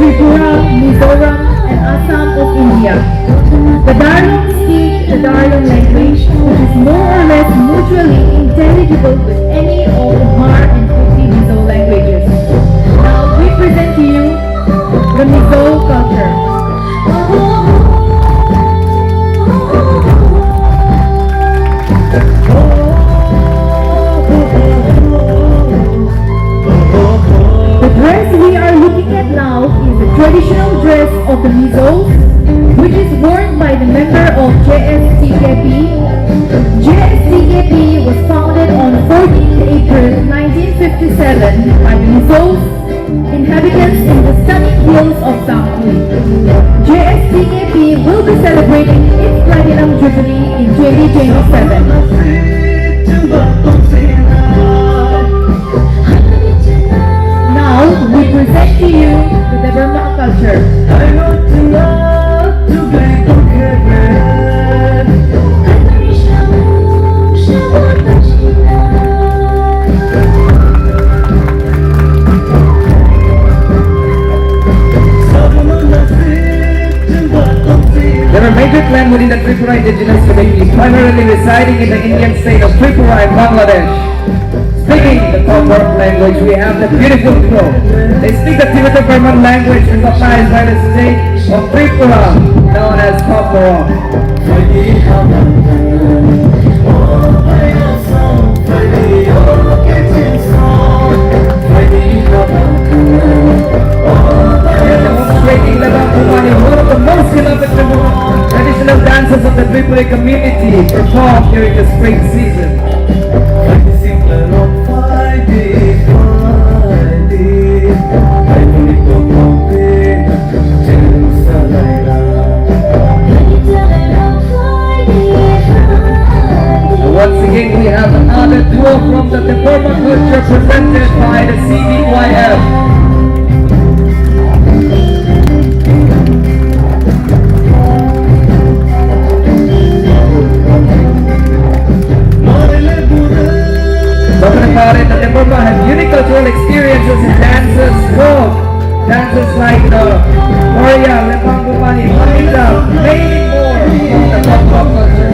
Tripura, Mizoram, and Assam of India. The Darlong speak the Darlong language, which is more or less mutually intelligible with any of the Mar and Kuki Mizo languages. Now we present to you the Mizo culture. The dress we are looking at now is the traditional dress of the Mizos, which is worn by the member of JSTKP. JSTKP was founded on 14th April 1957 by the Mizos, inhabitants in the stunning hills of Bagwi. JSTKP will be celebrating its Platinum Jubilee in 2027. Now we present to you the Burma culture. There are major clans within the Tripura indigenous community, primarily residing in the Indian state of Tripura and Bangladesh. Speaking the Tongnairok language, we have the beautiful Crow. They speak the Tibeto-Burman language recognized by the state of Tripura, known as Kothoma. Demonstrating the Aboni, one of the most beloved traditional dances of the Tripura community, performed during the spring season. Once again, we have another duo from the Kothoma culture presented by the TBYF. Talking about it, the Tripura have unique cultural experiences in dances, folk dances like the Korea, Rwchapmung Mwsamung, many more from the Kothoma culture.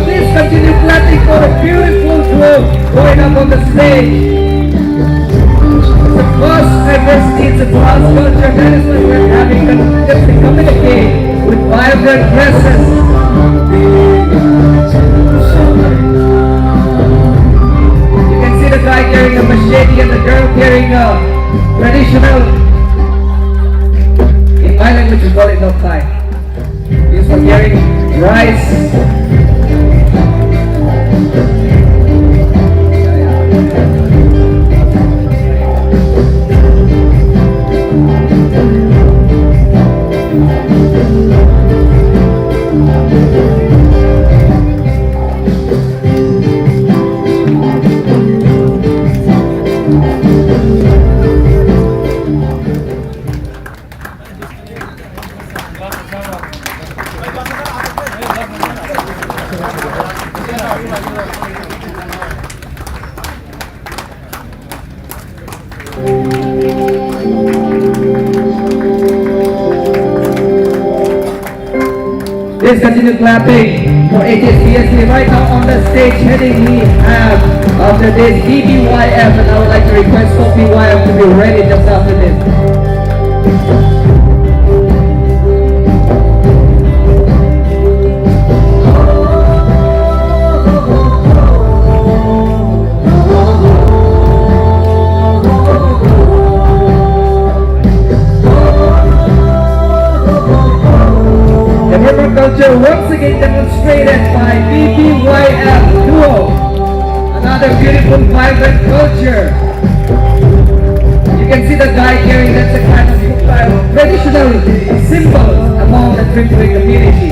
Please continue clapping for the beautiful group going up on the stage. It's the first diversity, it's a class culture, that is why we're having to communicate with vibrant dresses. You can see the guy carrying a machete and the girl carrying a traditional, in my language we call it no thai. Used for carrying rice. Please continue clapping for HSBSC. Right now on the stage heading we have after this TBYF, and I would like to request TBYF to be ready just after this. culture once again demonstrated by TBYF duo. Another beautiful, vibrant culture. You can see the guy carrying that's a kind of traditional symbol among the Tripura community.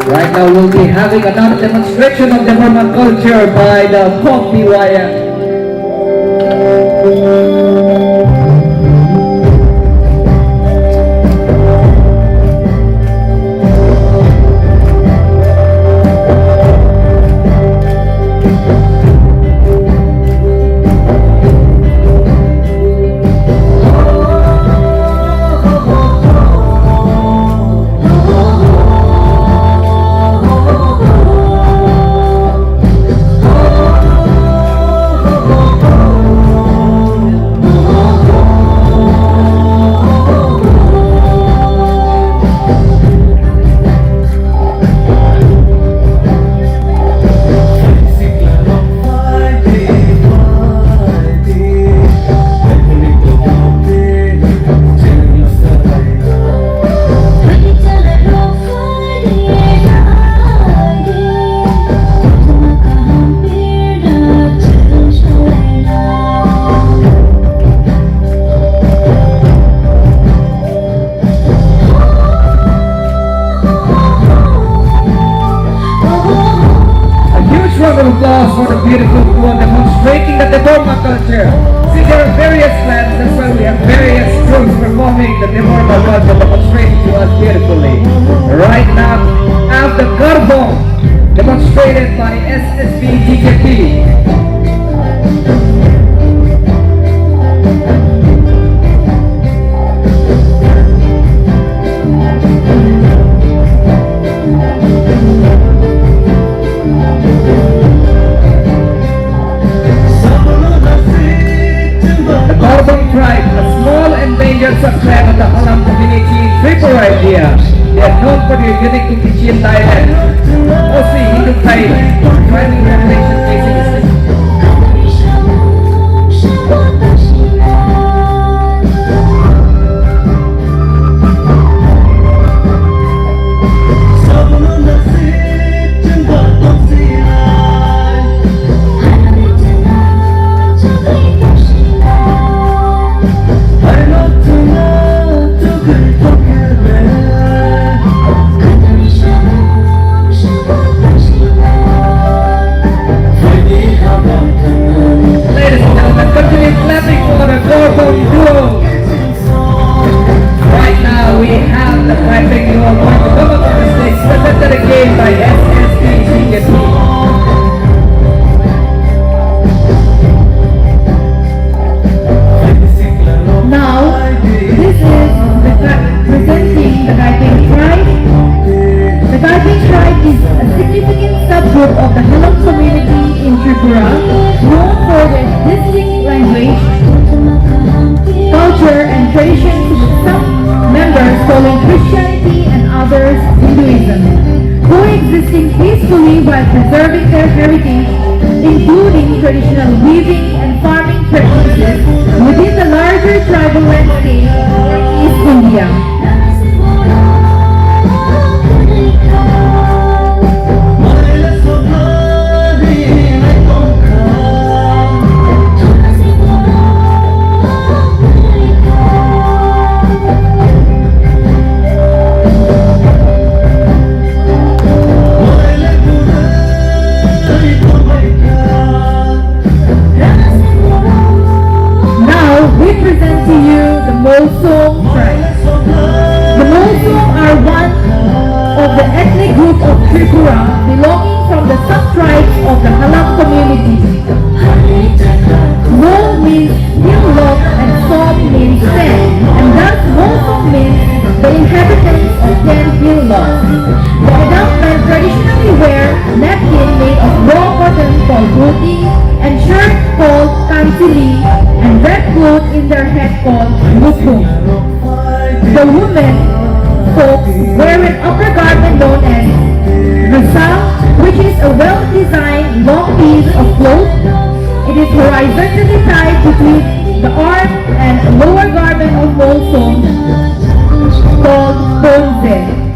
Right now we'll be having another demonstration of the Burman culture by the TBYF. Applause for the beautiful one demonstrating the Kothoma culture. See, there are various clans, that's why we have various groups performing the Kothoma culture, demonstrating to us beautifully. Right now, we have the kaham demonstrated by SSB GKP. Tribe, a small endangered subtribe of the Kaham community in Tripura, India. They are known for their unique Indonesian dialect, mostly Hindu-Khaiwi, tribal population facing right now we have the clapping duo going to come up on the stage, presented again by SSB GKP. Now, this is presenting the Kwthang tribe. The Kwthang tribe is a significant subgroup of the Hamjakma community in Tripura, known for their distinct language, culture and traditions, with some members following Christianity and others Hinduism, coexisting peacefully while preserving their heritage, including traditional weaving and farming practices within the larger tribal landscape of East India. put in their head called lupung. The women folks wear an upper garment known as rusang, which is a well-designed long piece of cloth. It is horizontally tied between the arm and lower garment of molsong called bonze.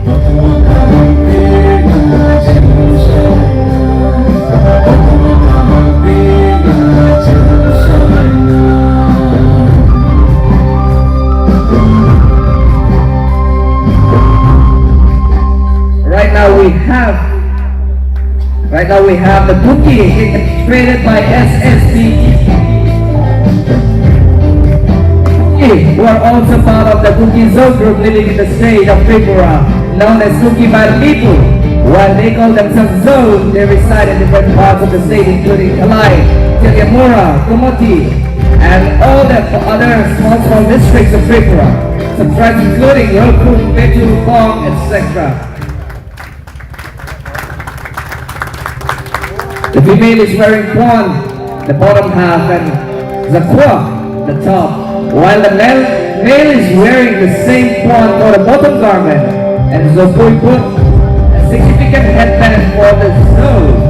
Right now we have the bookie created by SSB, who are also part of the Kuki zone group living in the state of Tripura, known as Kuki by the people. While they call themselves zone, they reside in different parts of the state, including Kalai, Tilyamura, Kumoti, and all the other small districts of Tripura, some tribes including Rwchapmung, Betu, Bong, etc. The female is wearing kwan, the bottom half, and zakwa, the top, while the male is wearing the same kwan for the bottom garment, and zopui put a significant headband for the snow.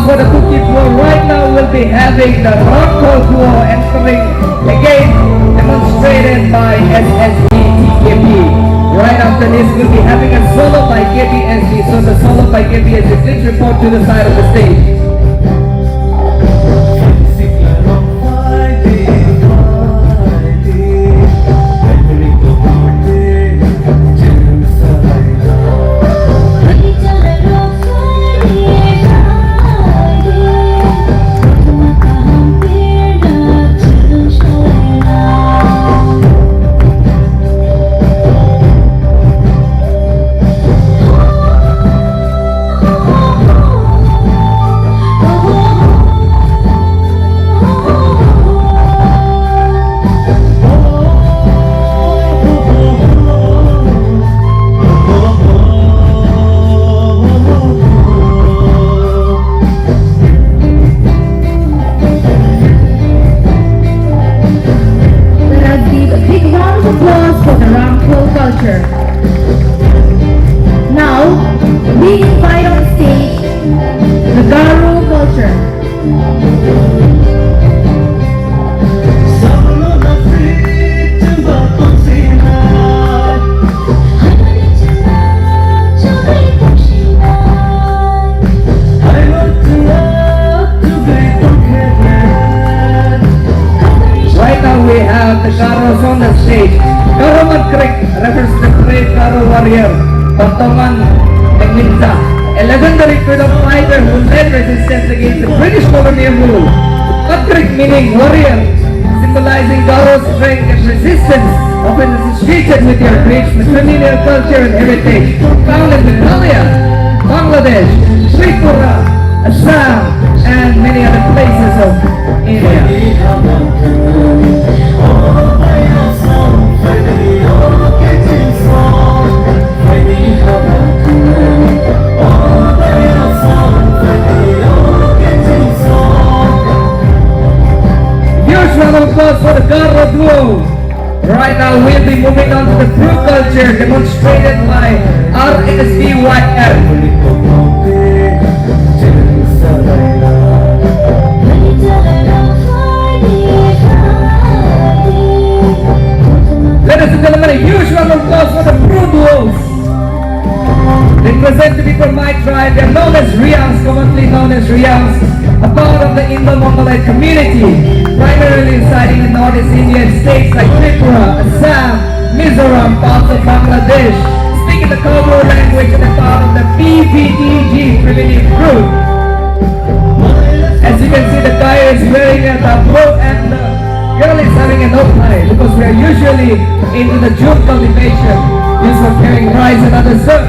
For the cookie duo, right now we'll be having the rock duo entering again, demonstrated by SSB TKP. Right after this, we'll be having a solo by KBSB. So the solo by KBSB, please report to the side of the stage. Now, we invite on stage the Garo culture. Right now we have the Garos on the stage. Garoman Creek refers to the great Garo warrior, Kothoma, a legendary freedom fighter who led resistance against the British colonial rule. Creek meaning warrior, symbolizing Garo's strength and resistance, often associated with their rich matrilineal culture and heritage, found in Meghalaya, Bangladesh, Tripura, Assam, and many other places of India. Huge round of applause for the Garo duo. Right now we'll be moving on to the true culture demonstrated by TBYF. Ladies and gentlemen, a huge round of applause for the True Duos. They present to be from my tribe. They are known as Rians, commonly known as Rians, a part of the Indo-Mongolite community, primarily residing in Northeast Indian states like Tripura, Assam, Mizoram, parts of Bangladesh, speaking the Kothoma language and a part of the PPTG primitive group. As you can see, the guy is wearing a tablo and the girl is having an oak eye because we are usually into the jute cultivation used for carrying rice and other stuff.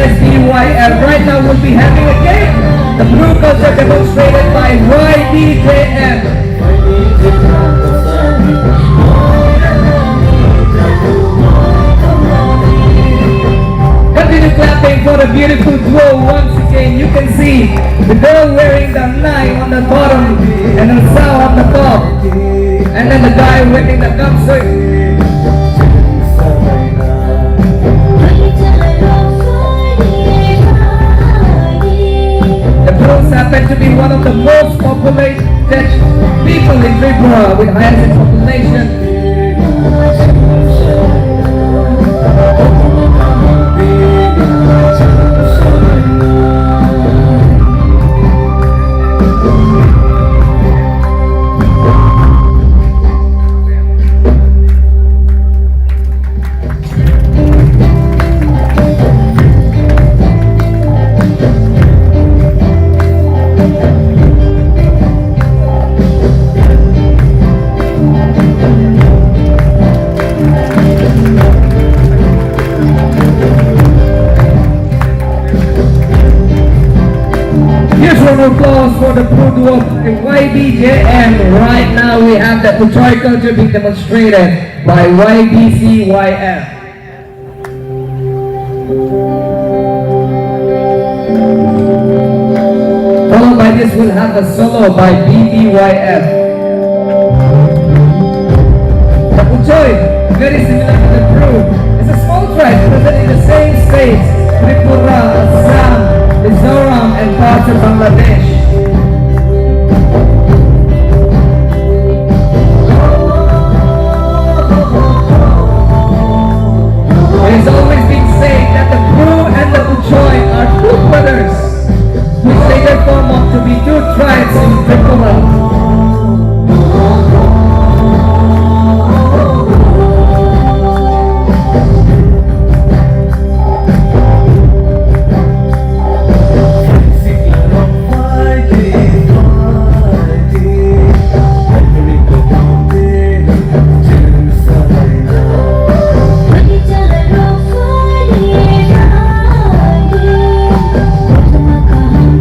TBYF. Right now we'll be having a game. The blue culture demonstrated by YDJM. Continue clapping for the beautiful duo once again. You can see the girl wearing the nai on the bottom and the sao on the top. And then the guy wearing the gumsuit. The Bros happen to be one of the most populated people in Tripura with highest population. Applause for the blue duo YBJM. Right now we have the Puchoy culture being demonstrated by YBCYF. Followed by this we'll have a solo by BBYF. The Puchoy, very similar to the blue, is a small tribe present in the same states, Tripura, Assam, Mizoram and parts of Bangladesh. It has always been said that the Bru and the Puchoy are two brothers, which later form up to be two tribes in Tripura.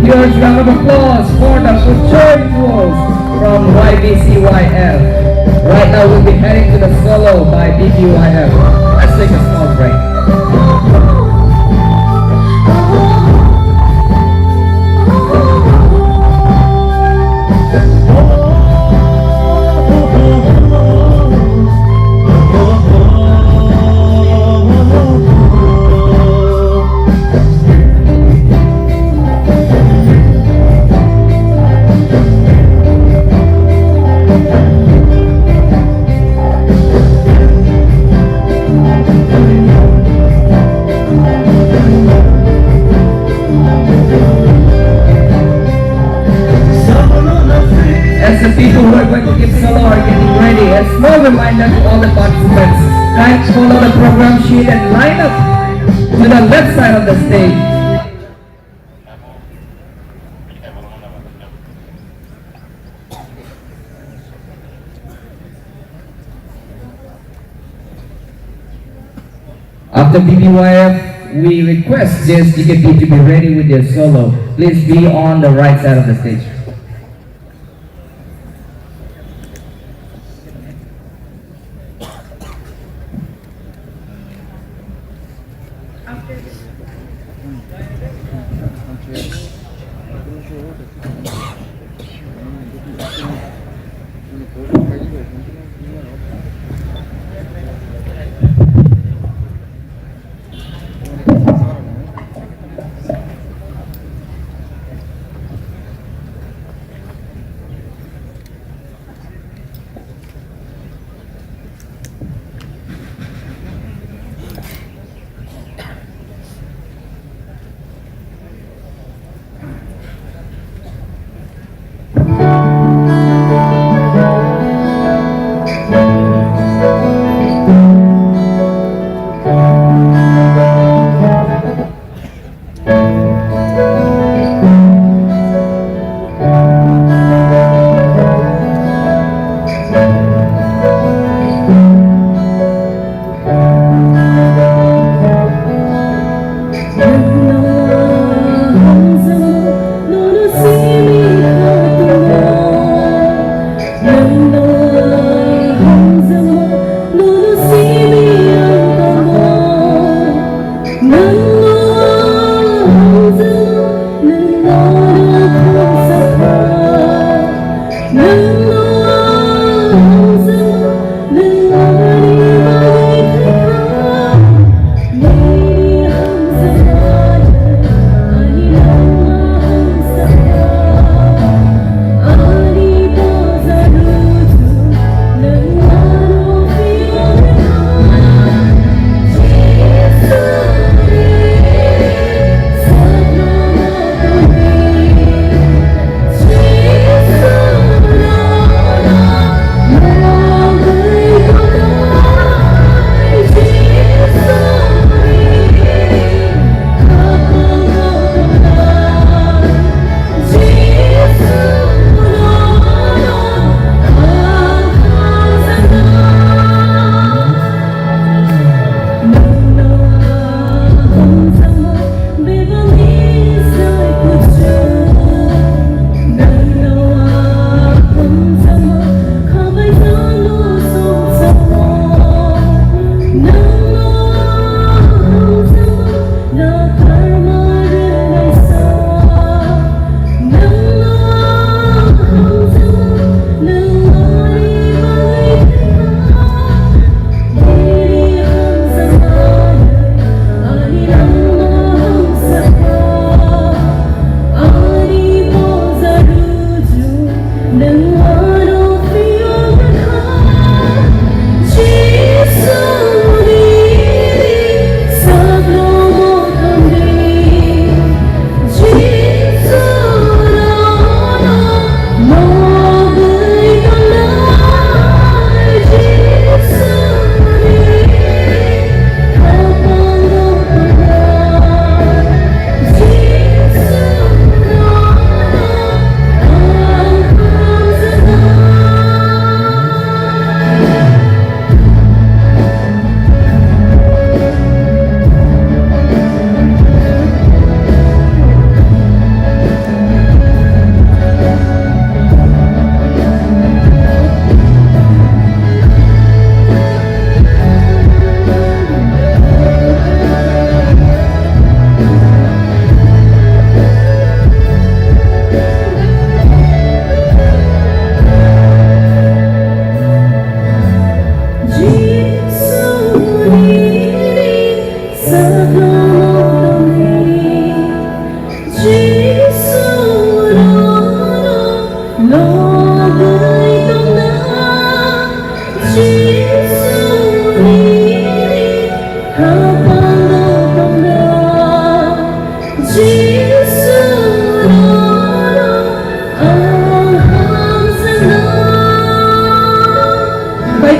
Huge round of applause for the Puchoy duos from YBCYF. Right now we'll be heading to the solo by BBYF. Let's take a small break. The people who are going to give solo are getting ready. A small reminder to all the participants, kindly follow the program sheet and line up to the left side of the stage. After BBYF, we request JSGKP to be ready with their solo. Please be on the right side of the stage.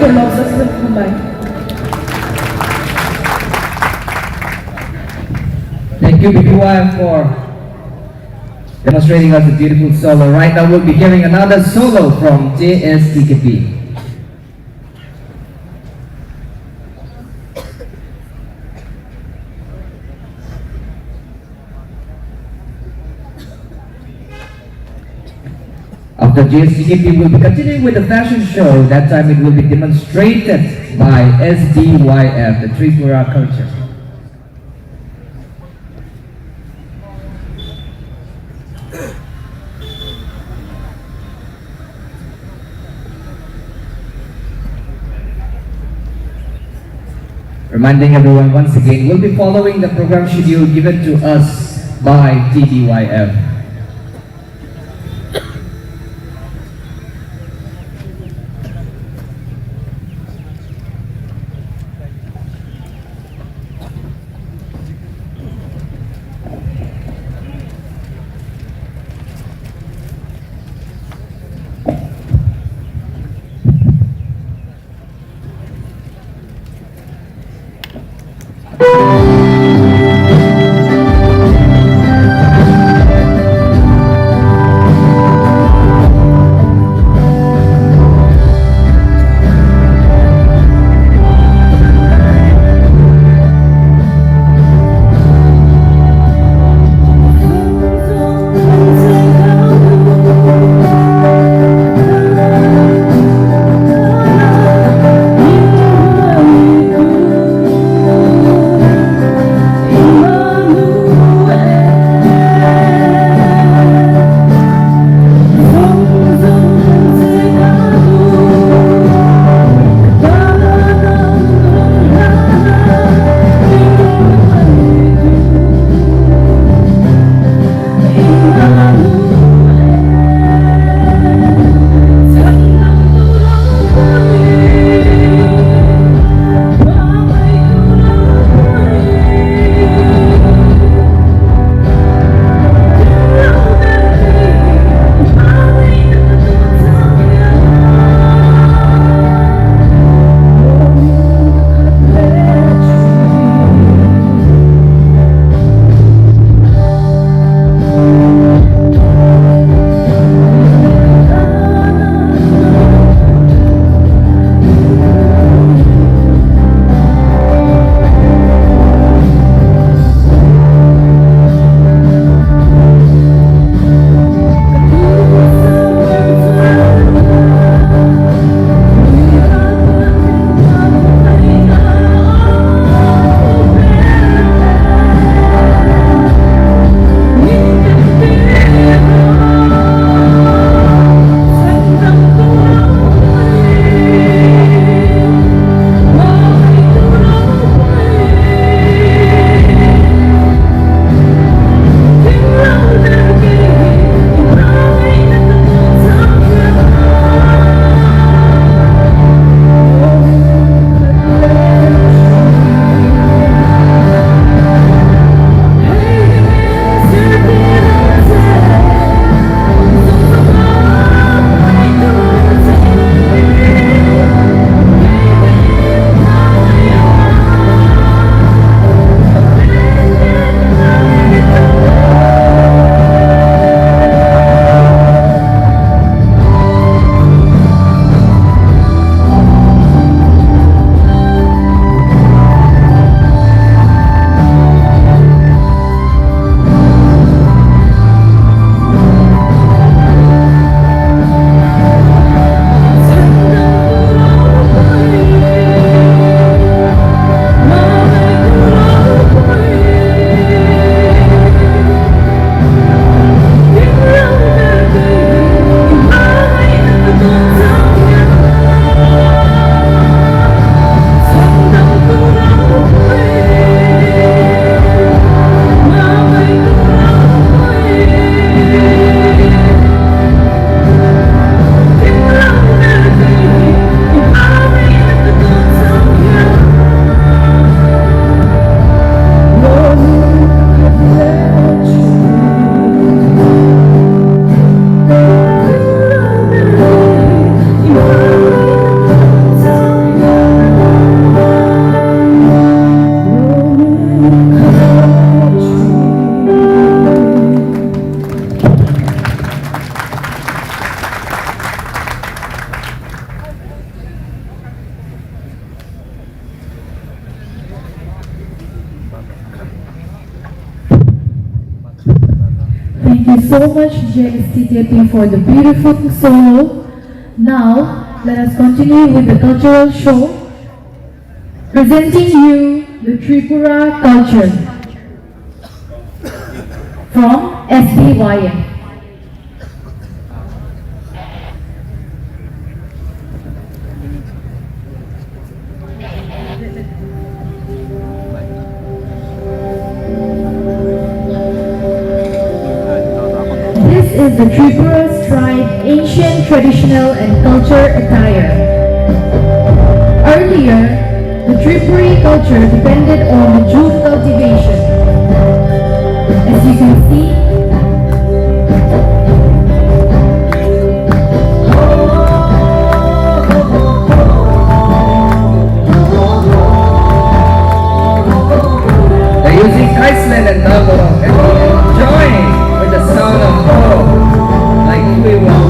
Terlog sa Sumay. Thank you, BBY, for demonstrating us a beautiful solo. Right now, we'll be hearing another solo from JSTKP. After JSTKP, we'll be continuing with the fashion show. That time, it will be demonstrated by SDYF, the Tripura culture. Reminding everyone once again, we'll be following the program schedule given to us by TBYF. so much, JSTTP, for the beautiful solo. Now, let us continue with the cultural show, presenting you the Tripura culture from TBYF. This is the Tripura's tribe ancient traditional and culture attire. Earlier, the Tripuri culture depended on the jute cultivation. As you can see, they're using Iceland and Tongo and enjoying with the sound of oh, like we were.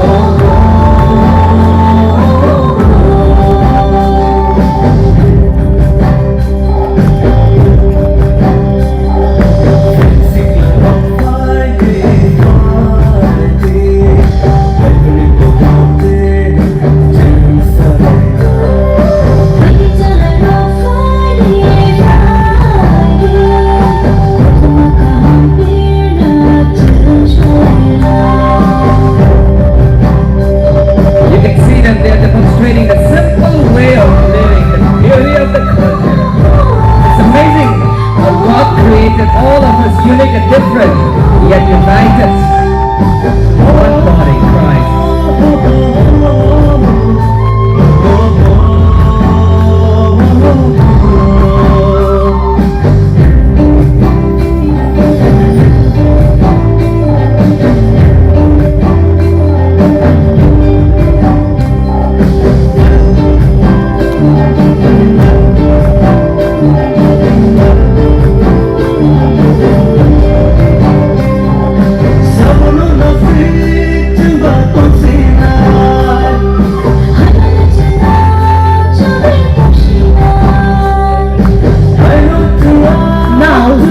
All of us unique and different, yet united. One body, Christ.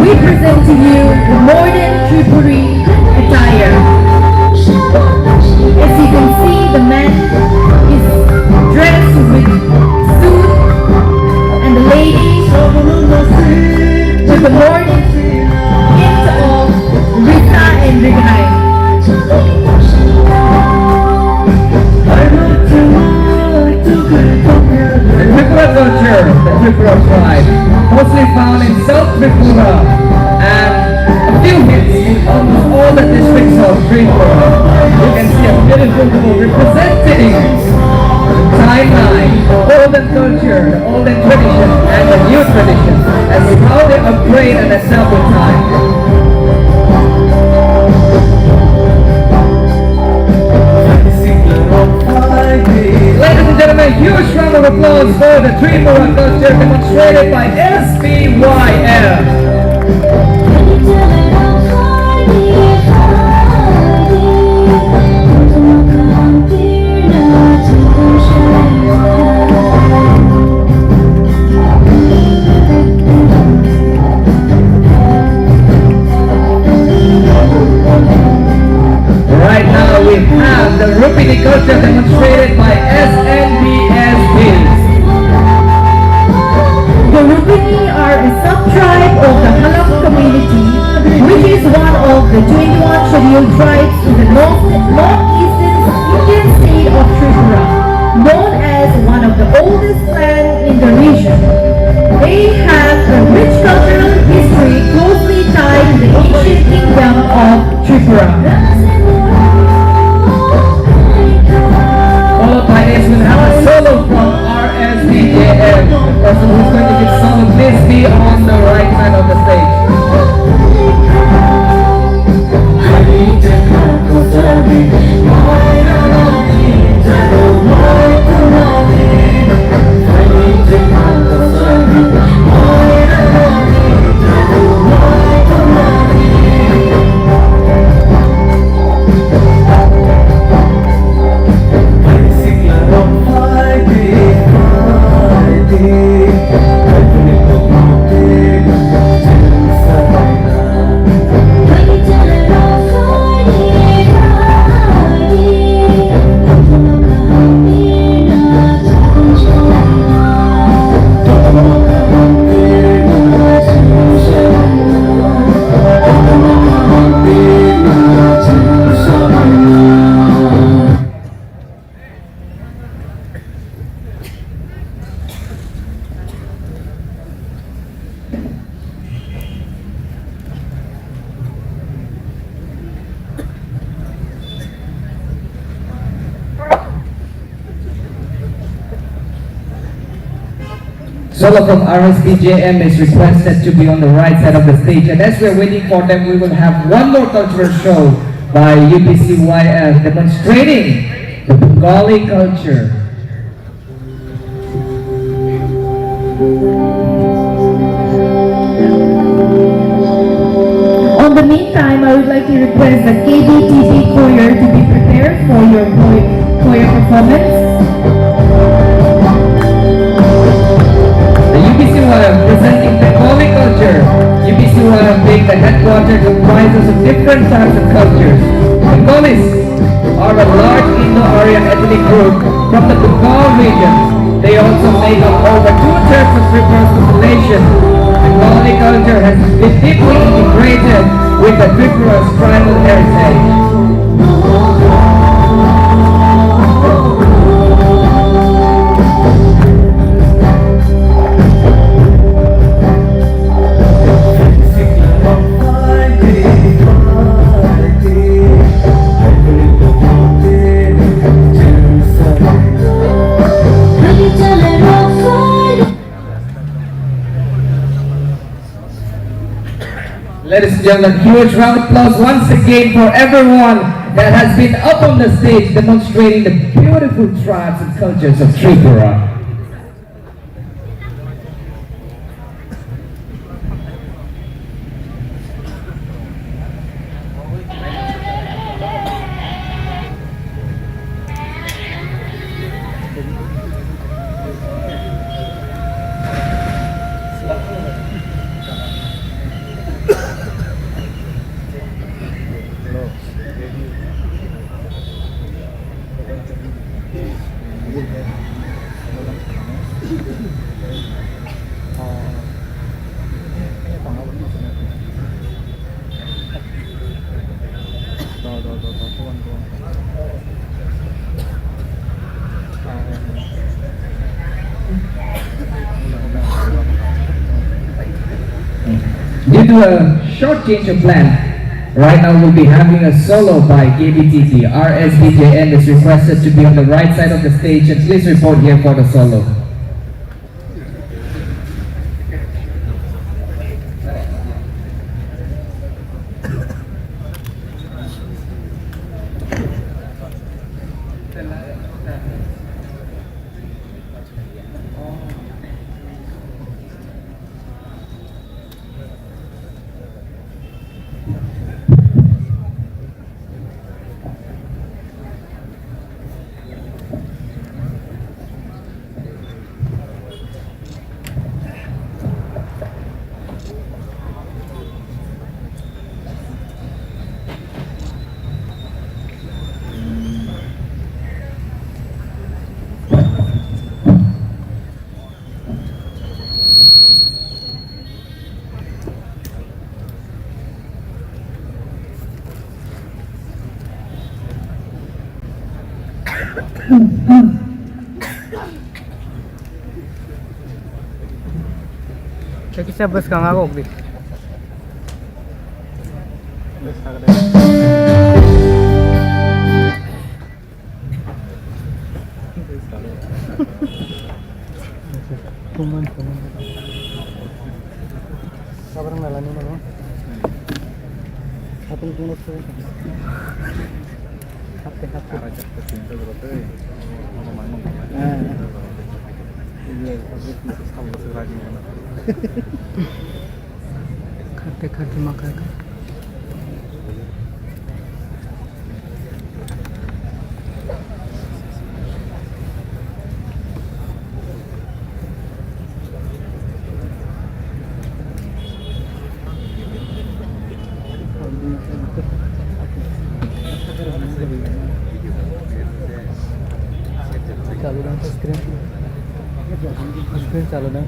we present to you the modern Tripuri attire. As you can see, the man is dressed with suit and the lady with the modern hint of Rita and Rignai. The Tripura culture, the Tripura tribe, mostly found in South Tripura and a few hits in almost all the districts of Tripura. You can see a beautiful couple representing the timeline, the olden culture, the olden tradition, and the new tradition, as how they upgrade and adapt with time. Ladies and gentlemen, huge round of applause for the Tripura culture demonstrated by TBYF. Right now we have the Rupini culture demonstrated by SNBSB. The Rupini are a sub-tribe of the Halak community, which is one of the 21 scheduled tribes in the northeastern Indian state of Tripura, known as one of the oldest clans in the region. They have a rich cultural history closely tied to the ancient kingdom of Tripura. Followed by this, we'll have a solo from RSDJF. The person who's going to give solo, please be on the right side of the stage. solo from RSBJM is requested to be on the right side of the stage. And as we're waiting for them, we will have one more cultural show by UPCYF demonstrating the Bengali culture. On the meantime, I would like to request the KBTP choir to be prepared for your choir performance. The UPCYF presenting Bengali culture. UPCYF being the headquarters comprises of different types of cultures. Bengalis are a large Indo-Aryan ethnic group from the Bengal region. They also make up over 2/3 of Tripura's population. Bengali culture has been deeply integrated with the Tripura's tribal heritage. Ladies and gentlemen, huge round of applause once again for everyone that has been up on the stage demonstrating the beautiful tribes and cultures of Tripura. Due to a short change of plan, right now we'll be having a solo by KBTT. RSBJN is requested to be on the right side of the stage, and please report here for the solo. Kita bus kang ako di. Kuman. Kabar ngalani mana? Apa yang tunggu tu? Hati. Arajak tercinta berapa? Ngomong. Iya, tapi masih sama lagi mana? खाते मकान का चालू ना screen चालू ना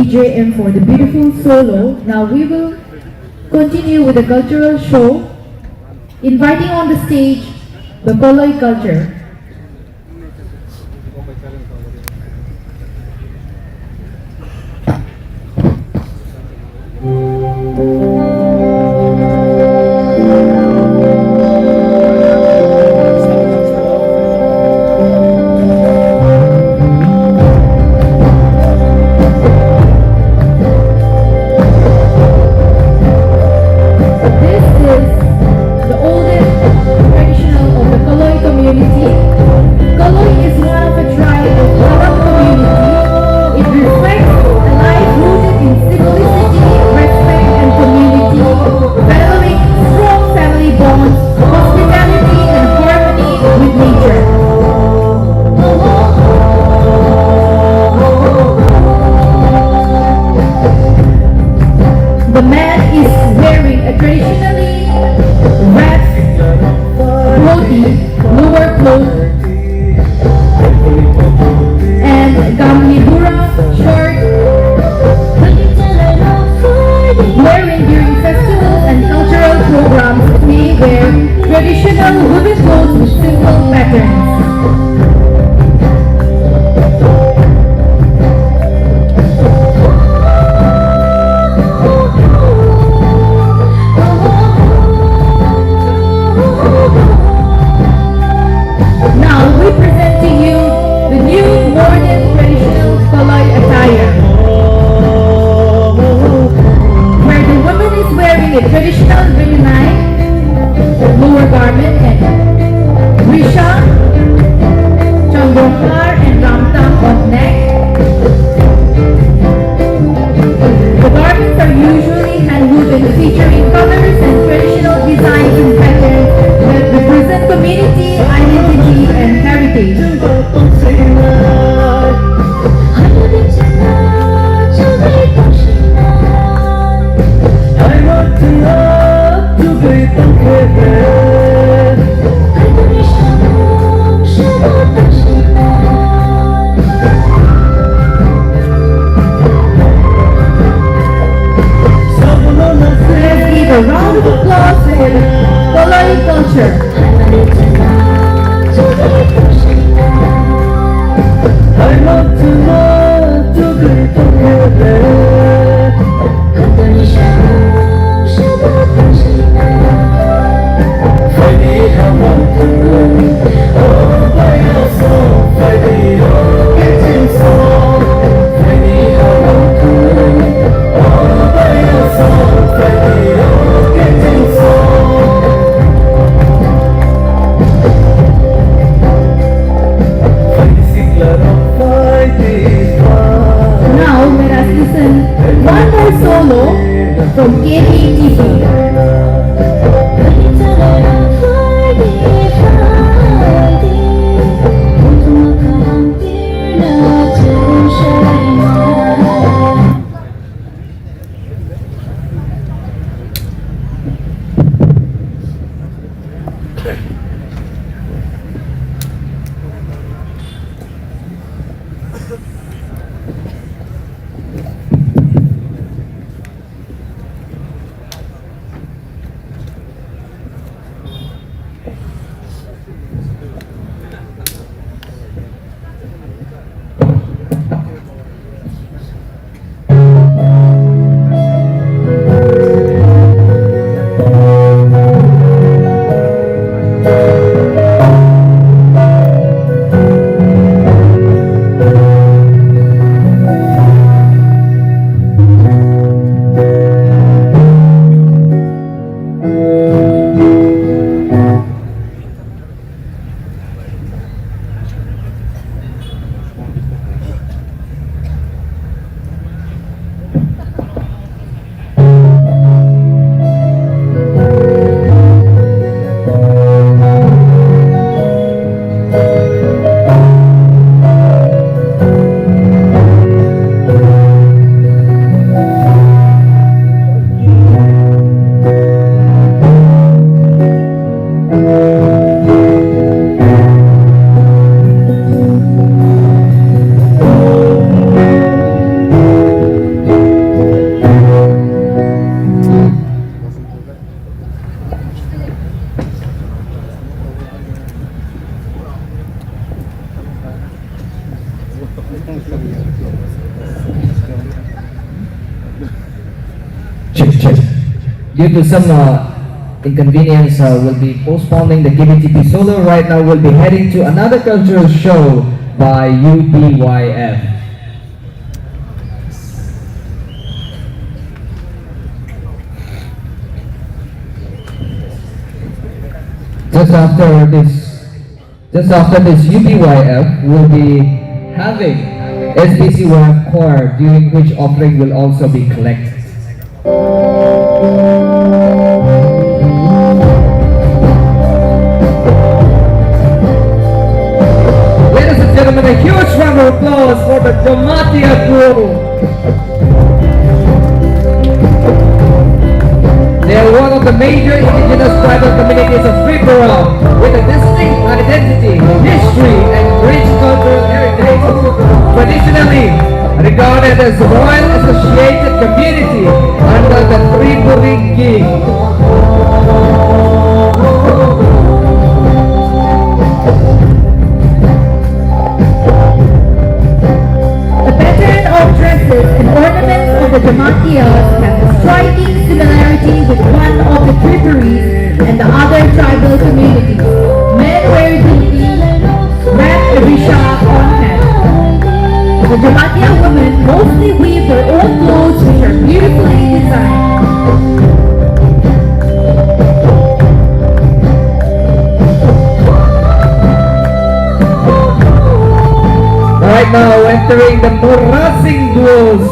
DJM for the beautiful solo. Now we will continue with the cultural show, inviting on the stage the Kaloy culture. Check. Due to some inconvenience, we'll be postponing the KBTP solo. Right now, we'll be heading to another cultural show by TBYF. Just after this TBYF, we'll be having SBC1 choir, during which offering will also be collected. Ladies and gentlemen, a huge round of applause for the Jomatia crew. They are one of the major indigenous tribal communities of Tripura with a distinct identity, history, and rich cultural heritage. Traditionally regarded as a royal associated community under the Tripuran king. The pattern of dresses and ornaments of the Jamatias have a striking similarity with one of the Tripuris and the other tribal communities. Men wear dhoti, wrap a risha on head. The Jamatia women mostly weave their own clothes which are beautifully designed. Right now, entering the Murasing duels.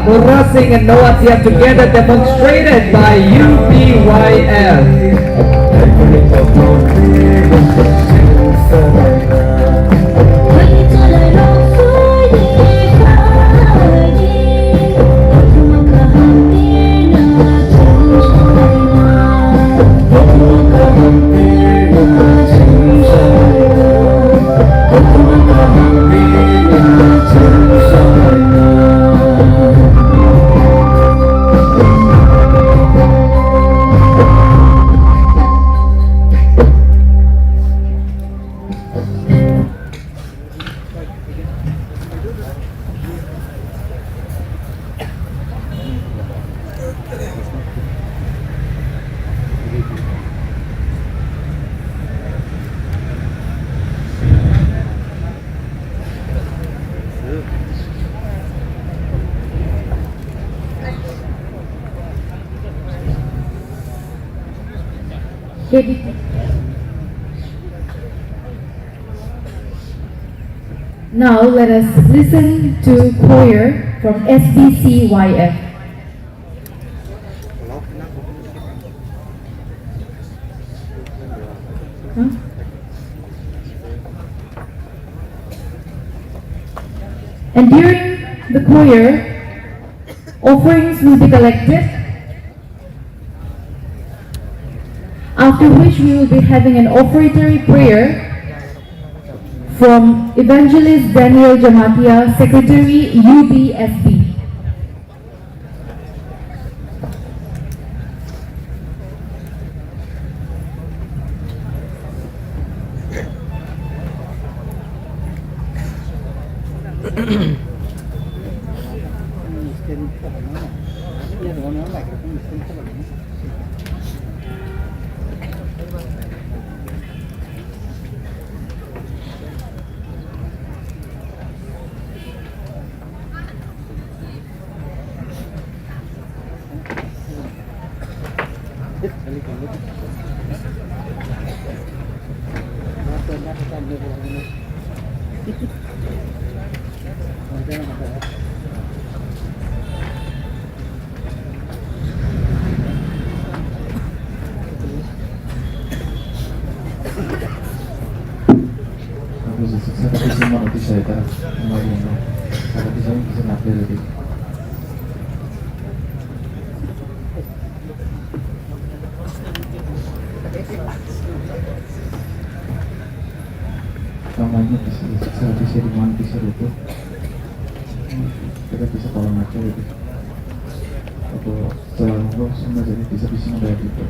Murasing and Noatia together demonstrated by TBYF. Now let us listen to choir from SBCYF. Huh? And during the choir, offerings will be collected, after which we will be having an offertory prayer from Evangelist Daniel Jamatia, Secretary UBSB. Namanya bisa di mana bisa itu kita bisa kalau ngaco gitu atau setelah semua jadi bisa dari itu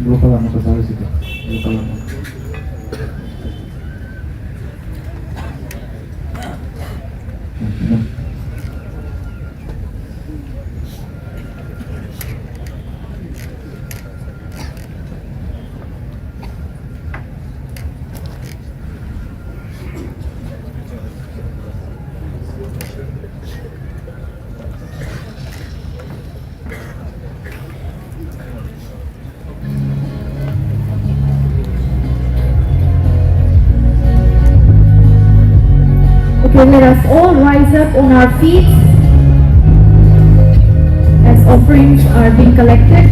dua lama kesalahan situ dua lama. Okay, let us all rise up on our feet as offerings are being collected.